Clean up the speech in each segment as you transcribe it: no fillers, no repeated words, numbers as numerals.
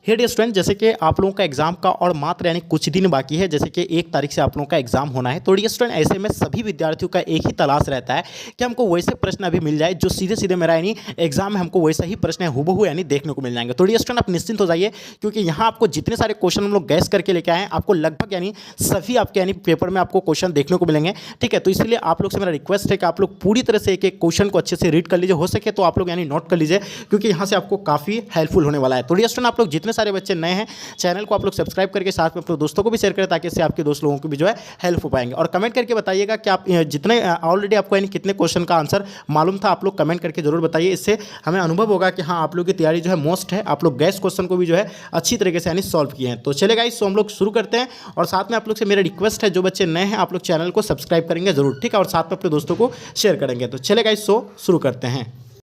हे dear student, जैसे कि आप लोगों का एग्जाम का और मात्र यानी कुछ दिन बाकी है, जैसे कि 1 तारीख से आप लोगों का एग्जाम होना है। तो डियर स्टूडेंट, ऐसे में सभी विद्यार्थियों का एक ही तलाश रहता है कि हमको वैसे प्रश्न अभी मिल जाए जो सीधे सीधे मेरा यानी एग्जाम में हमको वैसा ही प्रश्न हुबहू यानी देखने को मिल जाएंगे। तो डियर स्टूडेंट, आप निश्चिंत हो जाइए, क्योंकि यहाँ आपको जितने सारे क्वेश्चन हम लोग गैस करके लेके आए हैं, आपको लगभग यानी सभी आपके यानी पेपर में आपको क्वेश्चन देखने को मिलेंगे। ठीक है, तो इसलिए आप लोग से मेरा रिक्वेस्ट है कि आप लोग पूरी तरह से एक एक क्वेश्चन को अच्छे से रीड कर लीजिए, हो सके तो आप लोग यानी नोट कर लीजिए, क्योंकि यहाँ से आपको काफ़ी हेल्पफुल होने वाला है। तो डियर स्टूडेंट, आप लोग जितने सारे बच्चे नए हैं, चैनल को आप लोग सब्सक्राइब करके साथ में अपने दोस्तों को भी शेयर करें, ताकि इससे आपके दोस्त लोगों को भी जो है हेल्प हो पाएंगे। और कमेंट करके बताइएगा कि आप जितने ऑलरेडी आपको यानी कितने क्वेश्चन का आंसर मालूम था, आप लोग कमेंट करके जरूर बताइए। इससे हमें अनुभव होगा कि हाँ, आप लोग की तैयारी जो है मोस्ट है, आप लोग गैस क्वेश्चन को भी जो है अच्छी तरीके से यानी सॉल्व किए हैं। तो चले गाइस, तो हम लोग शुरू करते हैं। और साथ में आप लोग से मेरा रिक्वेस्ट है, जो बच्चे नए हैं आप लोग चैनल को सब्सक्राइब करेंगे जरूर, ठीक है, और साथ में अपने दोस्तों को शेयर करेंगे। तो चले गाइस, सो शुरू करते हैं।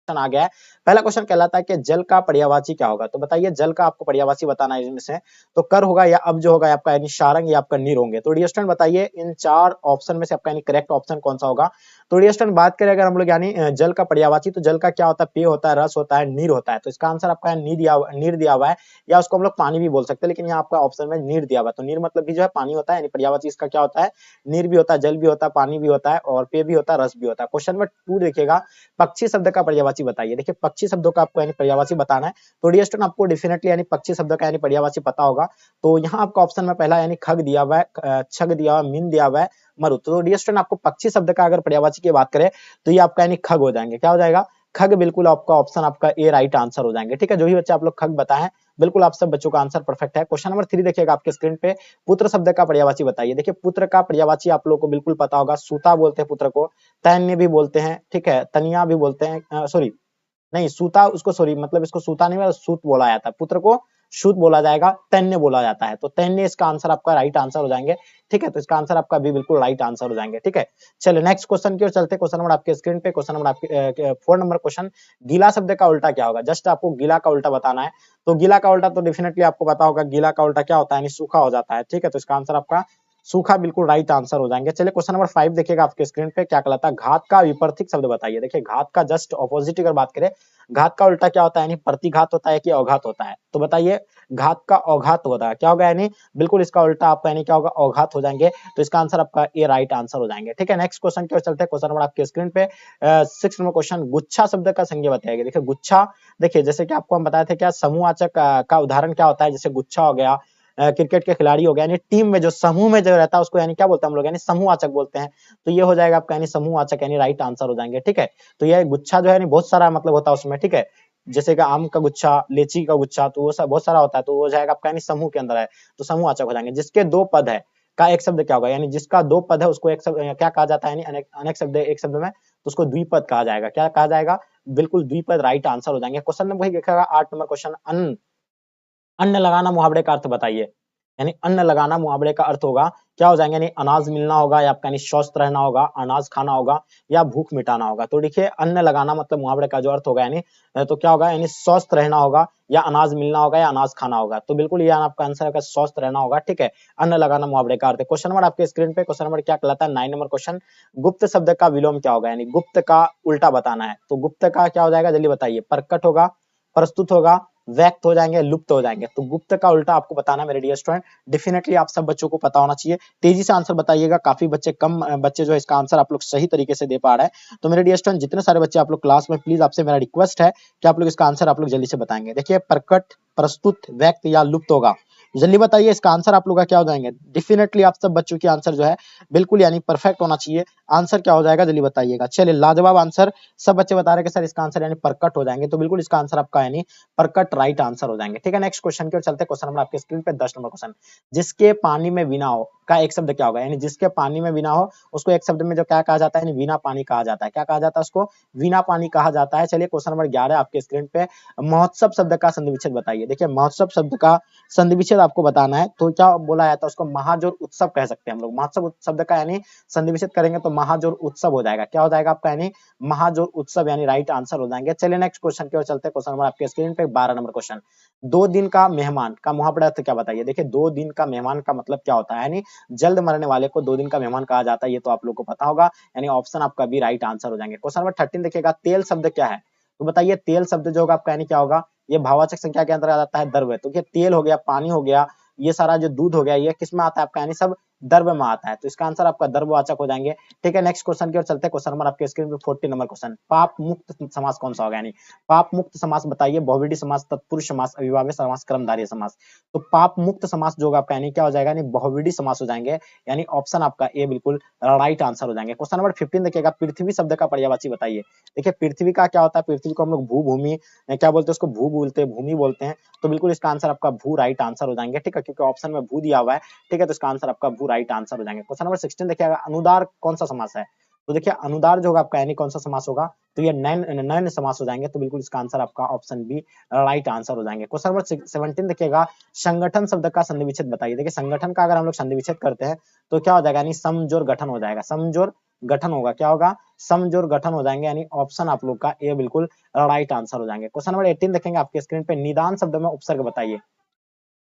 आ गया है। पहला क्वेश्चन कहलाता है कि जल का पर्यायवाची क्या होगा। तो बताइए, जल का आपको पर्यायवाची बताना है। इसमें से तो कर होगा या अब जो होगा आपका यानी सारंग या आपका नीर होंगे। तो डियर स्टूडेंट, बताइए इन चार ऑप्शन में से आपका यानी करेक्ट ऑप्शन कौन सा होगा। तो डियर स्टूडेंट, बात करें अगर हम लोग यानी जल का पर्यायवाची, तो जल का क्या होता है, पेय होता है, रस होता है, नीर होता है। तो इसका आंसर आपका नीर दिया हुआ है, या उसको हम लोग पानी भी बोल सकते हैं, लेकिन यहाँ आपका ऑप्शन में नीर दिया हुआ है। तो नीर मतलब भी जो है पानी होता है, यानी पर्यायवाची इसका क्या होता है, नीर भी होता है, जल भी होता है, पानी भी होता है, और पेय भी होता है, रस भी होता है। क्वेश्चन नंबर 2 देखिएगा, पक्षी शब्द का पर्यायवाची बताइए। देखिए, पक्षी शब्दों का आपको यानी पर्यायवाची बताना है। तो डियर स्टूडेंट, आपको डेफिनेटली यानी पक्षी शब्द का यानी पर्यायवाची पता होगा। तो यहाँ आपका ऑप्शन में पहला यानी खग दिया हुआ है, छग दिया हुआ है, मीन दिया हुआ है, मरुत। तो डियर स्टूडेंट, आपको पक्षी शब्द का अगर पर्यायवाची की बात करें तो ये आपका यानी खग हो जाएंगे। क्या हो जाएगा, खग। बिल्कुल आपका ऑप्शन आपका ए राइट आंसर हो जाएंगे। ठीक है, जो भी बच्चे आप लोग खग बताएं, बिल्कुल आप सब बच्चों का आंसर परफेक्ट है। क्वेश्चन नंबर 3 देखिएगा आपके स्क्रीन पे, पुत्र शब्द का पर्यायवाची बताइए। देखिए, पुत्र का पर्यायवाची आप लोगों को बिल्कुल पता होगा, सूता बोलते हैं पुत्र को, तैन्य भी बोलते हैं, ठीक है, तनिया भी बोलते हैं, सॉरी नहीं सूता, उसको सॉरी मतलब इसको सूता नहीं, सूत बोला जाता है, पुत्र को सूत बोला जाएगा, तैन्य बोला जाता है। तो तैन्य इसका आंसर आपका राइट आंसर हो जाएंगे। ठीक है, तो इसका आंसर आपका भी बिल्कुल राइट आंसर हो जाएंगे। ठीक है, चलिए नेक्स्ट क्वेश्चन की ओर चलते हैं। क्वेश्चन नंबर आपके स्क्रीन पे, क्वेश्चन नंबर आपके 4 नंबर क्वेश्चन, गीला शब्द का उल्टा क्या होगा। जस्ट आपको गीला का उल्टा बताना है। तो गीला का उल्टा तो डेफिनेटली आपको पता होगा, गीला का उल्टा क्या होता है, यानी सूखा हो जाता है। ठीक है, तो इसका आंसर आपका सूखा बिल्कुल राइट आंसर हो जाएंगे। चलिए क्वेश्चन नंबर 5 देखिएगा आपके स्क्रीन पे, क्या कहलाता है, घात का विपरीत शब्द बताइए। देखिए, घात का जस्ट ऑपोजिट अगर बात करें, घात का उल्टा क्या होता है, यानी प्रतिघात होता है कि अवघात होता है। तो बताइए, घात का अवघात होता है, क्या होगा, यानी बिल्कुल इसका उल्टा आपका यानी क्या होगा, अवघात हो जाएंगे। तो इसका आंसर आपका ए राइट आंसर हो जाएंगे। ठीक है, नेक्स्ट क्वेश्चन की ओर चलते हैं। क्वेश्चन नंबर आपके स्क्रीन पे 6 नंबर क्वेश्चन, गुच्छा शब्द का संज्ञा बताइए। देखिए, गुच्छा, देखिए जैसे कि आपको हम बताए थे, क्या समूहवाचक का उदाहरण क्या होता है, जैसे गुच्छा हो गया, क्रिकेट के खिलाड़ी हो गया, यानी टीम में जो समूह में जो रहता है उसको यानी क्या बोलते हैं हम लोग, यानी समूहवाचक बोलते हैं। तो ये हो जाएगा आपका यानी समूहवाचक, यानी राइट आंसर हो जाएंगे। ठीक है, तो ये गुच्छा जो है यानी बहुत सारा मतलब होता है उसमें। ठीक है, जैसे कि आम का गुच्छा, लीची का गुच्छा, तो वो सब बहुत सारा होता है, तो वो जाएगा आपका यानी समूह के अंदर है, तो समूहवाचक हो जाएंगे। जिसके 2 पद है का एक शब्द क्या होगा, यानी जिसका 2 पद है उसको एक शब्द क्या कहा जाता है, यानी अनेक अनेक शब्द एक शब्द में, तो उसको द्विपद कहा जाएगा। क्या कहा जाएगा, बिल्कुल द्विपद राइट आंसर हो जाएंगे। क्वेश्चन नंबर वही देखिएगा 8 नंबर क्वेश्चन, अन्न, अन्न लगाना मुहावरे का अर्थ बताइए। यानी अन्न लगाना मुहावरे का अर्थ होगा, क्या हो जाएंगे, यानी अनाज मिलना होगा, या आपका यानी स्वस्थ रहना होगा, अनाज खाना होगा, या भूख मिटाना होगा। तो देखिए, अन्न लगाना मतलब मुहावरे का जो अर्थ होगा, यानी तो क्या होगा, यानी स्वस्थ रहना होगा, या अनाज मिलना होगा, या अनाज खाना होगा। तो बिल्कुल ये आपका आंसर है, स्वस्थ रहना होगा। ठीक है, अन्न लगाना मुहावरे का अर्थ है। क्वेश्चन नंबर आपके स्क्रीन पे, क्वेश्चन नंबर क्या कहलाता है, 9 नंबर क्वेश्चन, गुप्त शब्द का विलोम क्या होगा, यानी गुप्त का उल्टा बताना है। तो गुप्त का क्या हो जाएगा, जल्दी बताइए, प्रकट होगा, प्रस्तुत होगा, व्यक्त हो जाएंगे, लुप्त हो जाएंगे। तो गुप्त का उल्टा आपको बताना है मेरे डियर स्टूडेंट। डेफिनेटली आप सब बच्चों को पता होना चाहिए, तेजी से आंसर बताइएगा। काफी बच्चे कम बच्चे जो है इसका आंसर आप लोग सही तरीके से दे पा रहे हैं। तो मेरे डियर स्टूडेंट, जितने सारे बच्चे आप लोग क्लास में, प्लीज आपसे मेरा रिक्वेस्ट है कि आप लोग इसका आंसर आप लोग जल्दी से बताएंगे। देखिए, प्रकट, प्रस्तुत, व्यक्त या लुप्त होगा, जल्दी बताइए इसका आंसर आप लोग का क्या हो जाएंगे। डेफिनेटली आप सब बच्चों की आंसर जो है बिल्कुल यानी परफेक्ट होना चाहिए। आंसर क्या हो जाएगा, जल्दी बताइएगा। चलिए, लाजवाब आंसर, सब बच्चे बता रहे हैं कि सर इसका आंसर यानी प्रकट हो जाएंगे। तो बिल्कुल इसका आंसर आपका यानी प्रकट राइट आंसर हो जाएंगे। ठीक है, नेक्स्ट क्वेश्चन की ओर चलते हैं। क्वेश्चन नंबर आपके स्क्रीन पे 10 नंबर क्वेश्चन, जिसके पानी में बिना हो का एक शब्द क्या होगा, यानी जिसके पानी में बिना हो उसको एक शब्द में जो क्या कहा जाता है, यानी बिना पानी कहा जाता है। क्या कहा जाता है उसको, बिना पानी कहा जाता है। चलिए क्वेश्चन नंबर 11 आपके स्क्रीन पे, महोत्सव शब्द का संधि विच्छेद बताइए। देखिए, महोत्सव शब्द का संधि विच्छेद आपको बताना है। तो क्या बोला जाता है उसको, महाजोर उत्सव कह सकते हैं हम लोग। महोत्सव शब्द का यानी संधि विच्छेद करेंगे तो महाजोर उत्सव हो जाएगा। क्या हो जाएगा आपका, यानी महाजोर उत्सव, यानी राइट आंसर हो जाएंगे। चलिए नेक्स्ट क्वेश्चन की ओर चलते हैं। क्वेश्चन नंबर आपके स्क्रीन पे 12 नंबर क्वेश्चन, 2 दिन का मेहमान का मुहावरा अर्थ क्या बताइए। देखिए, 2 दिन का मेहमान का मतलब क्या होता है, यानी जल्द मरने वाले को 2 दिन का मेहमान कहा जाता है। ये तो आप लोग को पता होगा, यानी ऑप्शन आपका भी राइट आंसर हो जाएंगे। क्वेश्चन नंबर 13 देखिएगा, तेल शब्द क्या है। तो बताइए तेल शब्द जो होगा आपका यानी क्या होगा, ये भाववाचक संख्या के अंतर्गत आता है द्रव्य। तो ये तेल हो गया, पानी हो गया, ये सारा जो दूध हो गया, ये किस में आता है आपका यानी सब द्रव्य में आता है। तो इसका आंसर आपका द्रव्यवाचक हो जाएंगे। ठीक है, नेक्स्ट क्वेश्चन की ओर चलते हैं। क्वेश्चन नंबर आपके स्क्रीन पे 40 नंबर क्वेश्चन, पाप मुक्त समास कौन सा होगा, यानी पाप मुक्त समास बताइए। बहुव्रीहि समास, तत्पुरुष समास, अविभाज्य समास, कर्मधारय समास। तो पाप मुक्त समास जो होगा आपका यानी क्या हो जाएगा, यानी बहुव्रीहि समास हो जाएंगे, यानी ऑप्शन आपका ए बिल्कुल राइट आंसर हो जाएंगे। क्वेश्चन नंबर 15 देखिएगा, पृथ्वी शब्द का पर्यायवाची बताइए। देखिए पृथ्वी का क्या होता है, पृथ्वी को हम लोग भू भूमि क्या बोलते हैं, उसको भू बोलते हैं, भूमि बोलते हैं। तो बिल्कुल इसका आंसर आपका भू राइट आंसर हो जाएंगे। ठीक है, क्योंकि ऑप्शन में भू दिया हुआ है। ठीक है, तो इसका आंसर आपका भू राइट आंसर हो जाएंगे। क्वेश्चन नंबर 16 देखिएगा, अनुदार कौन सा समास है। तो देखिए अनुदार जो होगा आपका यानी कौन सा समास होगा, तो ये नयन समास हो जाएंगे। तो बिल्कुल इसका आंसर आपका ऑप्शन बी राइट आंसर हो जाएंगे। क्वेश्चन नंबर 17 देखिएगा, संगठन शब्द का संधि विच्छेद बताइए। देखिए संगठन का अगर हम लोग संधि विच्छेद करते हैं तो क्या हो जाएगा, यानी समजोर गठन हो जाएगा। समजोर गठन होगा, क्या होगा, समजोर गठन हो जाएंगे, यानी ऑप्शन आप लोग का ए बिल्कुल राइट आंसर हो जाएंगे। क्वेश्चन नंबर 18 देखेंगे आपके स्क्रीन पे, निदान शब्द में उपसर्ग बताइए।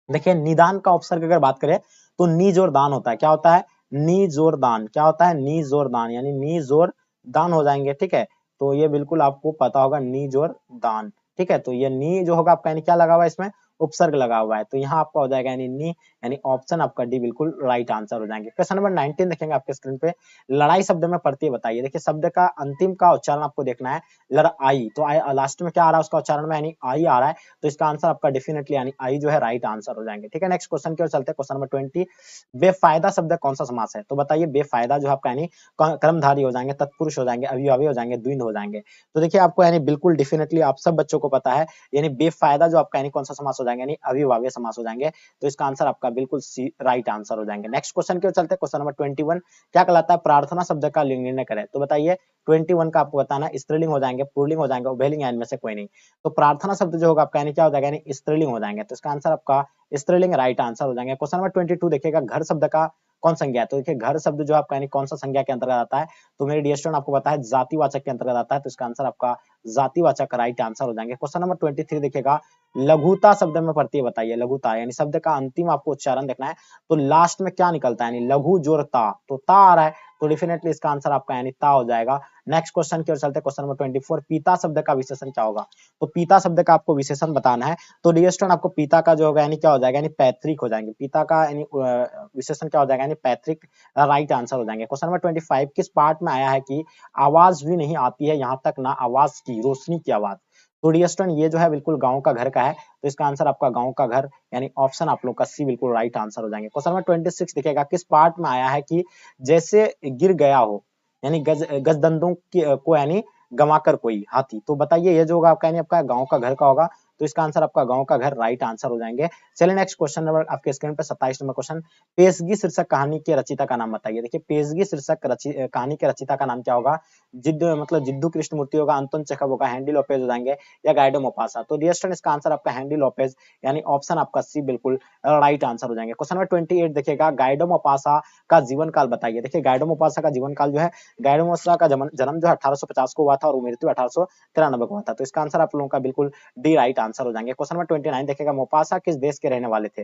देखिए निदान का उपसर्ग अगर बात करें तो नी जोर दान होता है। क्या होता है, नी जोर दान। क्या होता है, नी जोर दान, यानी नी जोर दान हो जाएंगे। ठीक है, तो ये बिल्कुल आपको पता होगा, नी जोर दान। ठीक है, तो ये नी जो होगा आपका यानी क्या लगा हुआ है, इसमें उपसर्ग लगा हुआ है। तो यहाँ आपका हो जाएगा यानी नी, यानी ऑप्शन आपका डी बिल्कुल राइट आंसर हो जाएंगे। क्वेश्चन नंबर 19 देखेंगे आपके स्क्रीन पे, लड़ाई शब्द में पढ़ती है बताइए। देखिए शब्द का अंतिम का उच्चारण आपको देखना है, लड़ाई। तो लास्ट में क्या आ रहा है उसका उच्चारण में, यानी आई आ रहा है। तो इसका आंसर आपका डेफिनेटली यानी आई जो है राइट आंसर हो जाएंगे। ठीक है, नेक्स्ट क्वेश्चन की ओर चलते हैं। क्वेश्चन नंबर 20, बेफायदा शब्द कौन सा समास है। तो बताइए बेफायदा जो आपका यानी कर्मधारी हो जाएंगे, तत्पुरुष हो जाएंगे, अव्ययभावी हो जाएंगे, द्विंद हो जाएंगे। तो देखिए आपको यानी बिल्कुल डेफिनेटली आप सब बच्चों को पता है, यानी बेफायदा जो आपका यानी कौन सा समास हो जाएंगे, यानी अव्ययभावी समास हो जाएंगे। तो इसका आंसर आपका बिल्कुल सी राइट आंसर हो जाएंगे। नेक्स्ट क्वेश्चन की ओर चलते हैं। क्वेश्चन नंबर 21, क्या कहलाता है, प्रार्थना शब्द का लिंग निर्णय करें। तो बताइए 21 का आपको बताना है, स्त्रीलिंग हो जाएंगे, पुल्लिंग हो जाएंगे, उभयलिंग, या इनमें से कोई नहीं। तो प्रार्थना शब्द जो होगा आपका यानी क्या हो जाएगा, यानी स्त्रीलिंग हो जाएंगे। तो इसका आंसर आपका स्त्रीलिंग राइट आंसर हो जाएंगे। क्वेश्चन नंबर 22 देखिएगा, घर शब्द का कौन संज्ञा है। तो देखिए घर शब्द जो आपका यानी कौन सा संज्ञा के अंतर्गत आता है, तो मेरे डियर स्टूडेंट आपको पता है जातिवाचक के अंतर्गत आता है। तो इसका आंसर आपका जातिवाचक राइट आंसर हो जाएंगे। क्वेश्चन नंबर 23 देखिएगा, लघुता शब्द में पढ़ती है बताइए। लघुता यानी शब्द का अंतिम आपको उच्चारण देखना है, तो लास्ट में क्या निकलता है, यानी लघु जोर ता, तो ता आ रहा है। तो डेफिनेटली इसका आंसर आपका यानी ता हो जाएगा। नेक्स्ट क्वेश्चन की ओर चलते हैं। क्वेश्चन नंबर 24, पिता शब्द का विशेषण क्या होगा। तो पिता शब्द का आपको विशेषण बताना है। तो डियर स्टूडेंट आपको पिता का जो होगा यानी क्या हो जाएगा, यानी पैतृक हो जाएंगे। पिता का यानी विशेषण क्या हो जाएगा, यानी पैतृक राइट आंसर हो जाएंगे। क्वेश्चन नंबर 25, किस पार्ट में आया है कि आवाज भी नहीं आती है यहाँ तक ना आवाज की रोशनी की आवाज। तो डियर स्टूडेंट ये जो है बिल्कुल गांव का घर का है। तो इसका आंसर आपका गांव का घर, यानी ऑप्शन आप लोग का सी बिल्कुल राइट आंसर हो जाएंगे। क्वेश्चन नंबर 26 दिखेगा, किस पार्ट में आया है कि जैसे गिर गया हो, यानी गजदंडों को यानी गंवाकर कोई हाथी। तो बताइए ये जो होगा आपका यानी आपका गांव का घर का होगा। तो इसका आंसर आपका गांव का घर राइट आंसर हो जाएंगे। चलिए नेक्स्ट क्वेश्चन नंबर आपके स्क्रीन पे 27 नंबर क्वेश्चन, पेशगी शीर्षक कहानी के रचयिता का नाम बताइए। देखिए पेशगी शीर्षक कहानी के रचयिता का नाम क्या होगा, जिद्दू मतलब जिद्दू कृष्णमूर्ति होगा, अंतोन चेखव होगा, हेनरी लोपेज हो जाएंगे, या गाइडो मोपासा। तो डियर स्टूडेंट इसका आंसर आपका हेनरी लोपेज, यानी ऑप्शन आपका सी बिल्कुल राइट आंसर हो जाएंगे। क्वेश्चन नंबर 28 देखिएगा, गाइडो मोपासा का जीवन काल बताइए। देखिए गाइडो मोपासा का जीवन काल जो है, गाइडो मोपासा का जन्म जो है 1850 को हुआ था और मृत्यु 1893 को हुआ था। तो इसका आंसर आप लोगों का बिल्कुल डी राइट आंसर हो जाएंगे। क्वेश्चन नंबर 29 देखिएगा, मोपासा किस देश के रहने वाले थे।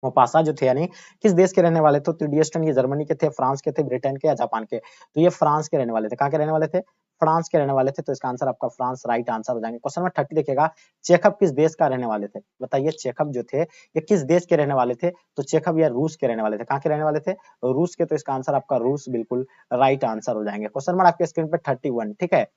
मोपासा जो थे यानी किस देश के रहने वाले थे। तो डियर स्टूडेंट ये जर्मनी के थे, फ्रांस के थे, ब्रिटेन के, या जापान के। तो ये फ्रांस के रहने वाले थे। कहाँ के रहने वाले थे, फ्रांस के रहने वाले थे। तो इसका आंसर आपका फ्रांस राइट आंसर हो जाएंगे। क्वेश्चन नंबर 30 देखिएगा, चेखव किस देश का रहने वाले थे। बताइए चेखव जो थे ये किस देश के रहने वाले थे। तो चेखव या रूस के रहने वाले थे। कहाँ के रहने वाले थे, रूस के। तो इसका आंसर आपका रूस बिल्कुल राइट आंसर हो जाएंगे। क्वेश्चन नंबर आपके स्क्रीन पे 31, ठीक है,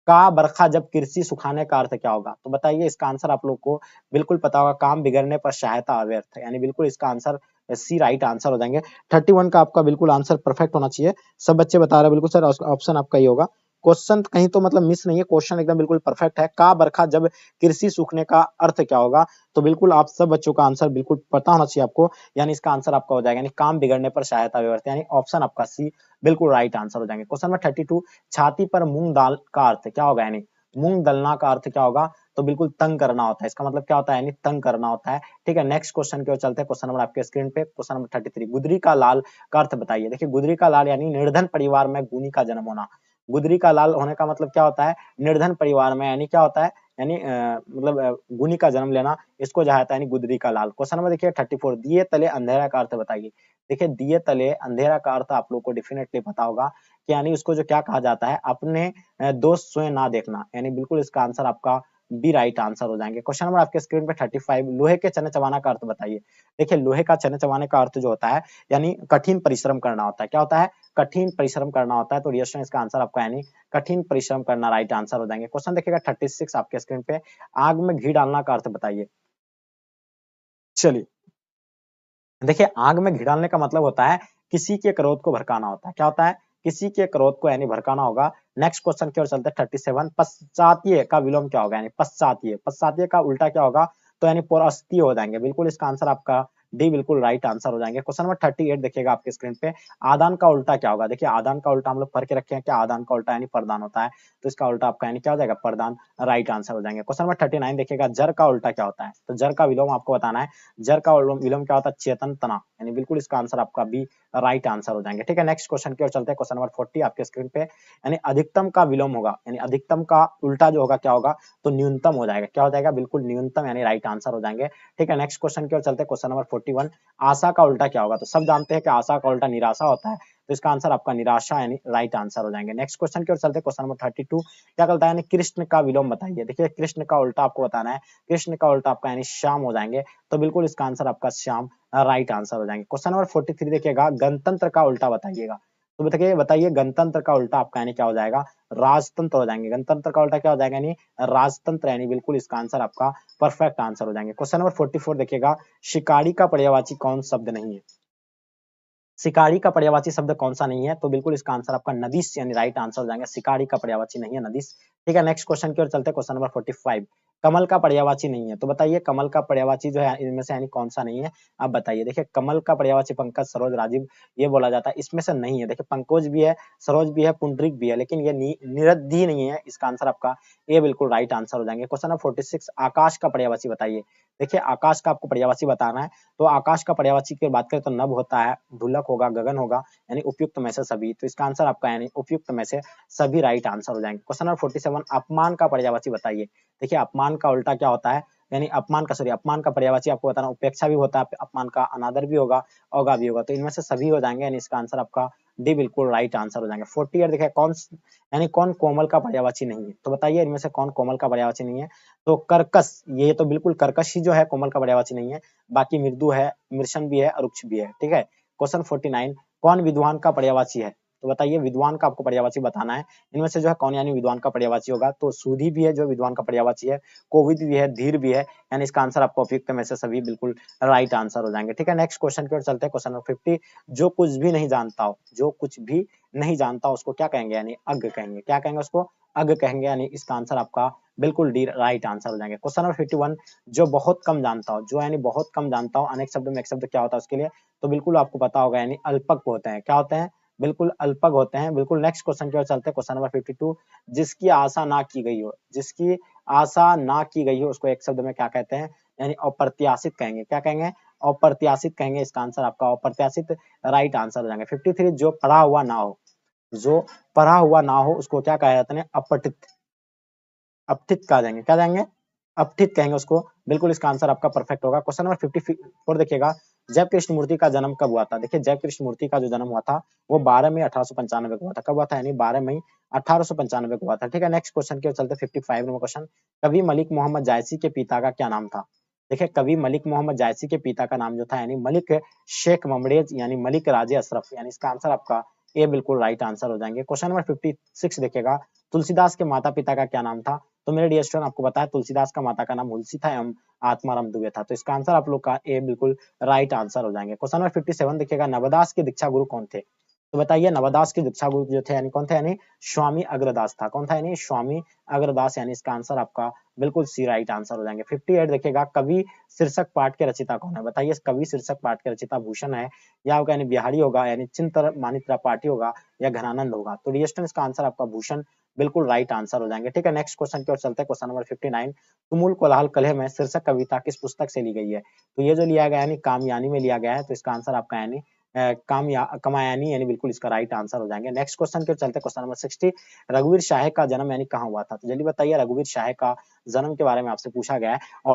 का बरखा जब कृषि सुखाने का अर्थ क्या होगा। तो बताइए इसका आंसर आप लोग को बिल्कुल पता होगा, काम बिगड़ने पर सहायता अव्यर्थ, यानी बिल्कुल इसका आंसर सी राइट आंसर हो जाएंगे। 31 का आपका बिल्कुल आंसर परफेक्ट होना चाहिए। सब बच्चे बता रहे हैं बिल्कुल सर, ऑप्शन आपका ही होगा। क्वेश्चन कहीं तो मतलब मिस नहीं है, क्वेश्चन एकदम बिल्कुल परफेक्ट है। का बरखा जब कृषि सूखने का अर्थ क्या होगा। तो बिल्कुल आप सब बच्चों का आंसर बिल्कुल पता होना चाहिए आपको, यानी इसका आंसर आपका हो जाएगा यानी काम बिगड़ने पर सहायता व्यवस्था, यानी ऑप्शन आपका सी बिल्कुल राइट आंसर हो जाएंगे। क्वेश्चन नंबर 32, छाती पर मूंग दाल का अर्थ क्या होगा, यानी मूंग दलना का अर्थ क्या होगा। तो बिल्कुल तंग करना होता है, इसका मतलब क्या होता है, यानी तंग करना होता है। ठीक है, नेक्स्ट क्वेश्चन की ओर चलते हैं। क्वेश्चन नंबर आपके स्क्रीन पे क्वेश्चन नंबर 33, गुदरी का लाल का अर्थ बताइए। देखिए गुदरी का लाल यानी निर्धन परिवार में गुनी का जन्म होना। गुदरी का लाल होने का मतलब क्या होता है, निर्धन परिवार में, यानी क्या होता है, यानी गुनी का जन्म लेना, इसको जो है यानी गुदरी का लाल। क्वेश्चन नंबर देखिए 34, दिए तले अंधेरा का अर्थ बताइए। देखिए दिए तले अंधेरा का अर्थ आप लोग को डेफिनेटली पता होगा कि यानी उसको जो क्या कहा जाता है, अपने दोस्त स्वयं ना देखना, यानी बिल्कुल इसका आंसर आपका बी राइट आंसर हो जाएंगे। क्वेश्चन नंबर आपके स्क्रीन पे 35, लोहे के चने चबाना का अर्थ बताइए। देखिए लोहे का चने चबाने का अर्थ जो होता है यानी कठिन परिश्रम करना होता है। क्या होता है? कठिन परिश्रम करना होता है। तो डियर स्टूडेंट इसका आंसर आपका यानी कठिन परिश्रम करना राइट आंसर हो जाएंगे। क्वेश्चन देखिएगा 36 आपके स्क्रीन पे, आग में घी डालना का अर्थ बताइए। चलिए देखिए आग में घी डालने का मतलब होता है किसी के क्रोध को भड़काना होता है। क्या होता है? किसी के क्रोध को यानी भड़काना होगा। नेक्स्ट क्वेश्चन की ओर चलते हैं 37, पश्चातीय का विलोम क्या होगा? यानी पश्चातीय, पश्चातीय का उल्टा क्या होगा? तो यानी पौरस्त्य हो जाएंगे। बिल्कुल इसका आंसर आपका डी बिल्कुल राइट आंसर हो जाएंगे। क्वेश्चन नंबर 38 देखिएगा आपके स्क्रीन पे, आदान का उल्टा क्या होगा? देखिए आदान का उल्टा हम लोग पढ़ के रखे हैं क्या, आदान का उल्टा यानी प्रदान होता है, तो इसका उल्टा आपका यानी क्या हो जाएगा? प्रदान राइट आंसर हो जाएंगे। क्वेश्चन नंबर 39 देखिएगा, जर का उल्टा क्या होता है? तो जर का विलोम आपको बताना है। जर का विलोम क्या होता है? चेतन तना, यानी बिल्कुल इसका आंसर आपका बी राइट आंसर हो जाएंगे। ठीक है नेक्स्ट क्वेश्चन की ओर चलते हैं। क्वेश्चन नंबर 40 आपके स्क्रीन पे, यानी अधिकतम का विलोम होगा, यानी अधिकतम का उल्टा जो होगा क्या होगा? तो न्यूनतम हो जाएगा। क्या हो जाएगा? बिल्कुल न्यूनतम यानी राइट आंसर हो जाएंगे। ठीक है नेक्स्ट क्वेश्चन की ओर चलते हैं। क्वेश्चन नंबर 41, आशा का उल्टा क्या होगा? तो सब जानते हैं कि आशा का उल्टा निराशा होता है, तो इसका आंसर आपका निराशा यानी राइट आंसर हो जाएंगे। नेक्स्ट क्वेश्चन की ओर चलते हैं। क्वेश्चन नंबर 32, क्या कहता है? यानी कृष्ण का विलोम बताइए। देखिए कृष्ण का उल्टा आपको बताना है, कृष्ण का उल्टा आपका यानी श्याम हो जाएंगे, तो बिल्कुल इसका आंसर आपका श्याम राइट आंसर हो जाएंगे। क्वेश्चन नंबर 43 देखिएगा, गणतंत्र का उल्टा बताइएगा। तो बताइए गणतंत्र का उल्टा आपका यानी क्या हो जाएगा? राजतंत्र हो जाएंगे। गणतंत्र का उल्टा क्या हो जाएगा? यानी राजतंत्र, यानी बिल्कुल इसका आंसर आपका परफेक्ट आंसर हो जाएंगे। क्वेश्चन नंबर 44 देखिएगा, शिकारी का पर्यायवाची कौन शब्द नहीं है? शिकारी का पर्यायवाची शब्द कौन सा नहीं है? तो बिल्कुल इसका आंसर आपका नदिश यानी राइट आंसर हो जाएगा। शिकारी का पर्यायवाची नहीं है नदिश। ठीक है नेक्स्ट क्वेश्चन की ओर चलते हैं। क्वेश्चन नंबर 45, कमल का पर्यायवाची नहीं है, तो बताइए कमल का पर्यायवाची जो है इनमें से यानी कौन सा नहीं है? आप बताइए। देखिए कमल का पर्यायवाची पंकज, सरोज, राजीव ये बोला जाता है, इसमें से नहीं है। देखिए पंकज भी है, सरोज भी है, पुंडरीक भी है, लेकिन ये निरद्धि नहीं है। इसका आंसर आपका ए बिल्कुल राइट आंसर हो जाएंगे। क्वेश्चन नंबर 46, आकाश का पर्यायवाची बताइए। देखिए आकाश का आपको पर्यायवाची बताना है, तो आकाश का पर्यायवाची की बात करें तो नभ होता है, ढुलक होगा, गगन होगा, यानी उपयुक्त में से सभी, तो इसका आंसर आपका यानी उपयुक्त में से सभी राइट आंसर हो जाएंगे। क्वेश्चन नंबर 47, अपमान का पर्यायवाची बताइए। देखिए अपमान का उल्टा क्या होता है? यानी अपमान का पर्यायवाची आपको बताना, उपेक्षा भी होता है, अपमान का अनादर भी होगा, अवज्ञा भी होगा, तो इनमें से सभी हो जाएंगे, यानी इसका आंसर आपका डी बिल्कुल राइट आंसर हो जाएंगे। 48 देखिए, कौन कोमल का पर्यायवाची नहीं है? तो बताइए इनमें से कौन कोमल का पर्यायवाची नहीं है? तो कर्कश, ये तो बिल्कुल कर्कश ही जो है कोमल का पर्यायवाची नहीं है, बाकी मृदु है, मृषण भी है, रुक्ष भी है। ठीक है क्वेश्चन 49, कौन विद्वान का पर्यायवाची है? तो बताइए विद्वान का आपको पर्यायवाची बताना है। इनमें से जो है कौन यानी विद्वान का पर्यायवाची होगा? तो सुधी भी है जो विद्वान का पर्यायवाची है, कोविद भी है, धीर भी है, यानी इसका आंसर आपको उपयुक्त में से सभी बिल्कुल राइट आंसर हो जाएंगे। ठीक है नेक्स्ट क्वेश्चन की ओर चलते हैं। क्वेश्चन नंबर 50, जो कुछ भी नहीं जानता हो, जो कुछ भी नहीं जानता उसको क्या कहेंगे? यानी अज्ञ कहेंगे। क्या कहेंगे उसको? अज्ञ कहेंगे, यानी इसका आंसर आपका बिल्कुल डी राइट आंसर हो जाएंगे। क्वेश्चन नंबर 51, जो बहुत कम जानता हो, जो यानी बहुत कम जानता हो, अनेक शब्द में एक शब्द क्या होता है उसके लिए? तो बिल्कुल आपको पता होगा, यानी अल्पज्ञ होते हैं। क्या होते हैं? बिल्कुल अल्पज्ञ होते हैं। बिल्कुल नेक्स्ट क्वेश्चन की ओर चलते हैं। क्वेश्चन नंबर 52, जिसकी आशा ना की गई हो, जिसकी आशा ना की गई हो उसको एक शब्द में क्या कहते हैं? यानी अप्रत्याशित कहेंगे। क्या कहेंगे? अप्रत्याशित कहेंगे। इसका आंसर आपका अप्रत्याशित राइट आंसर हो जाएंगे। 53, जो पढ़ा हुआ ना हो, जो पढ़ा हुआ ना हो उसको क्या कहा जाता है? अपठित, अपठित कहा जाएंगे। क्या जाएंगे? अपठित कहेंगे उसको। बिल्कुल इसका आंसर आपका परफेक्ट होगा। क्वेश्चन नंबर 54 देखिएगा, जब कृष्णमूर्ति का जन्म कब हुआ था? देखिए जब कृष्णमूर्ति का जो जन्म हुआ था वो 12 मई 1895 को हुआ था। कब हुआ था? यानी 12 मई 1895 को हुआ था। ठीक है नेक्स्ट क्वेश्चन की ओर चलते 55 नंबर क्वेश्चन, कवि मलिक मोहम्मद जायसी के पिता का क्या नाम था? देखिए कवि मलिक मोहम्मद जायसी के पिता का नाम जो था यानी मलिक शेख ममरेज, यानी मलिक राजे अशरफ, यानी इसका आंसर आपका ए बिल्कुल राइट आंसर हो जाएंगे। क्वेश्चन नंबर 56 देखिएगा, तुलसीदास के माता पिता का क्या नाम था? तो मेरे डियर स्टूडेंट आपको बताया तुलसीदास का माता का नाम हुलसी था एवं आत्माराम दुबे था, तो इसका आंसर आप लोग का ए बिल्कुल राइट आंसर हो जाएंगे। क्वेश्चन नंबर 57 देखिएगा, नवदास के दीक्षा गुरु कौन थे? तो बताइए नवदास के दीक्षा गुरु जो थे यानी कौन थे? यानी स्वामी अग्रदास था। कौन था? यानी स्वामी अग्रदास, यानी इसका आंसर आपका बिल्कुल सी राइट आंसर हो जाएंगे। 58 देखिएगा, कवि शीर्षक पाठ के रचिता कौन है? बताइए कवि शीर्षक पाठ के रचिता भूषण है, या होगा यानी बिहारी होगा, यानी चिंतर मानिक त्रिपाठी होगा, या घनानंद होगा? तो डियर इसका आंसर आपका भूषण बिल्कुल राइट आंसर हो जाएंगे। ठीक है नेक्स्ट क्वेश्चन की ओर चलते हैं। क्वेश्चन नंबर 59, तुमुल कोलाहल कलह में शीर्षक कविता किस पुस्तक से ली गई है? तो ये जो लिया गया यानी कामयानी में लिया गया है, तो इसका आंसर आपका यानी कामयानी यानी बिल्कुल इसका राइट आंसर हो जाएंगे। नेक्स्ट क्वेश्चन के चलते क्वेश्चन नंबर 60 रघुवीर शाह का जन्म यानी कहाँ हुआ था? तो जल्दी बताइए रघुवीर शाह का जन्म के बारे में आपसे पूछा गया है। और